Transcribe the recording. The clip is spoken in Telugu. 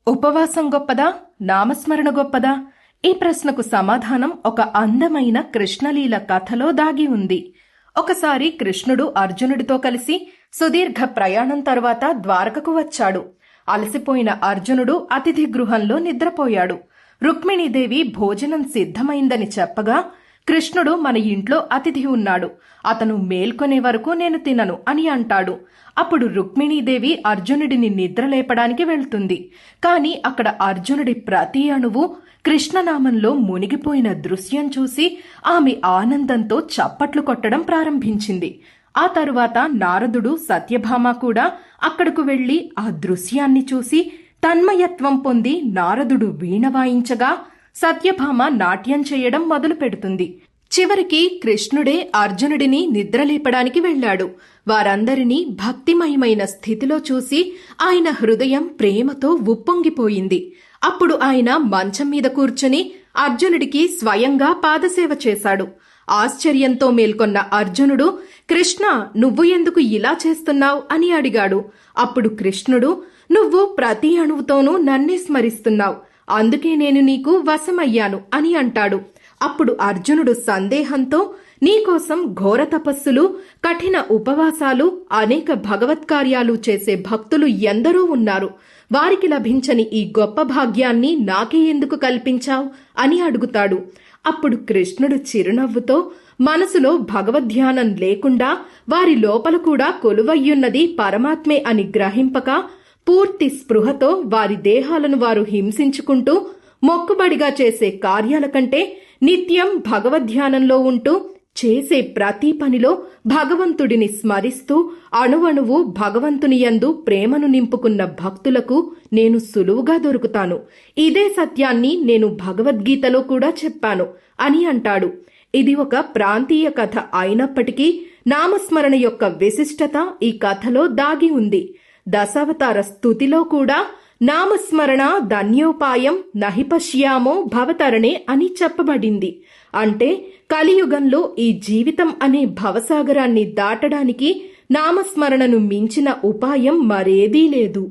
ఉపవాసం గొప్పదా, నామస్మరణ గొప్పదా? ఈ ప్రశ్నకు సమాధానం ఒక అందమైన కృష్ణలీల కథలో దాగి ఉంది. ఒకసారి కృష్ణుడు అర్జునుడితో కలిసి సుదీర్ఘ ప్రయాణం తరువాత ద్వారకకు వచ్చాడు. అలసిపోయిన అర్జునుడు అతిథి గృహంలో నిద్రపోయాడు. రుక్మిణీదేవి భోజనం సిద్ధమైందని చెప్పగా, కృష్ణుడు మన ఇంట్లో అతిథి ఉన్నాడు, అతను మేల్కొనే వరకు నేను తినను అని అంటాడు. అప్పుడు రుక్మిణీదేవి అర్జునుడిని నిద్రలేపడానికి వెళ్తుంది. కాని అక్కడ అర్జునుడి ప్రతి అణువు కృష్ణనామంలో మునిగిపోయిన దృశ్యం చూసి ఆమె ఆనందంతో చప్పట్లు కొట్టడం ప్రారంభించింది. ఆ తరువాత నారదుడు, సత్యభామ కూడా అక్కడకు వెళ్లి ఆ దృశ్యాన్ని చూసి తన్మయత్వం పొంది నారదుడు వీణ వాయించగా సత్యభామ నాట్యం చేయడం మొదలు పెడుతుంది. చివరికి కృష్ణుడే అర్జునుడిని నిద్రలేపడానికి వెళ్లాడు. వారందరినీ భక్తిమయమైన స్థితిలో చూసి ఆయన హృదయం ప్రేమతో ఉప్పొంగిపోయింది. అప్పుడు ఆయన మంచం మీద కూర్చుని అర్జునుడికి స్వయంగా పాదసేవ చేశాడు. ఆశ్చర్యంతో మేల్కొన్న అర్జునుడు, కృష్ణ, నువ్వు ఎందుకు ఇలా చేస్తున్నావు అని అడిగాడు. అప్పుడు కృష్ణుడు, నువ్వు ప్రతి అణువుతోనూ నన్నే స్మరిస్తున్నావు, అందుకే నేను నీకు వశమయ్యాను అని అంటాడు. అప్పుడు అర్జునుడు సందేహంతో, నీకోసం ఘోర తపస్సులు, కఠిన ఉపవాసాలు, అనేక భగవత్కార్యాలు చేసే భక్తులు ఎందరో ఉన్నారు, వారికి లభించని ఈ గొప్ప భాగ్యాన్ని నాకే ఎందుకు కల్పించావు అని అడుగుతాడు. అప్పుడు కృష్ణుడు చిరునవ్వుతో, మనసులో భగవద్ధ్యానం లేకుండా వారి లోపల కూడా కొలువయ్యున్నది పరమాత్మే అని గ్రహింపక పూర్తి స్పృహతో వారి దేహాలను వారు హింసించుకుంటూ మొక్కుబడిగా చేసే కార్యాల కంటే నిత్యం భగవద్ధ్యానంలో ఉంటూ చేసే ప్రతి పనిలో భగవంతుడిని స్మరిస్తూ అణువణువు భగవంతుని యందు ప్రేమను నింపుకున్న భక్తులకు నేను సులువుగా దొరుకుతాను. ఇదే సత్యాన్ని నేను భగవద్గీతలో కూడా చెప్పాను అని అంటాడు. ఇది ఒక ప్రాంతీయ కథ అయినప్పటికీ నామస్మరణ యొక్క విశిష్టత ఈ కథలో దాగి ఉంది. దశావతార స్తుతిలో కూడా నామస్మరణ ధన్యోపాయం నహి పశ్యామో భవతరణే అని చెప్పబడింది. అంటే కలియుగంలో ఈ జీవితం అనే భవసాగరాన్ని దాటడానికి నామస్మరణను మించిన ఉపాయం మరేదీ లేదు.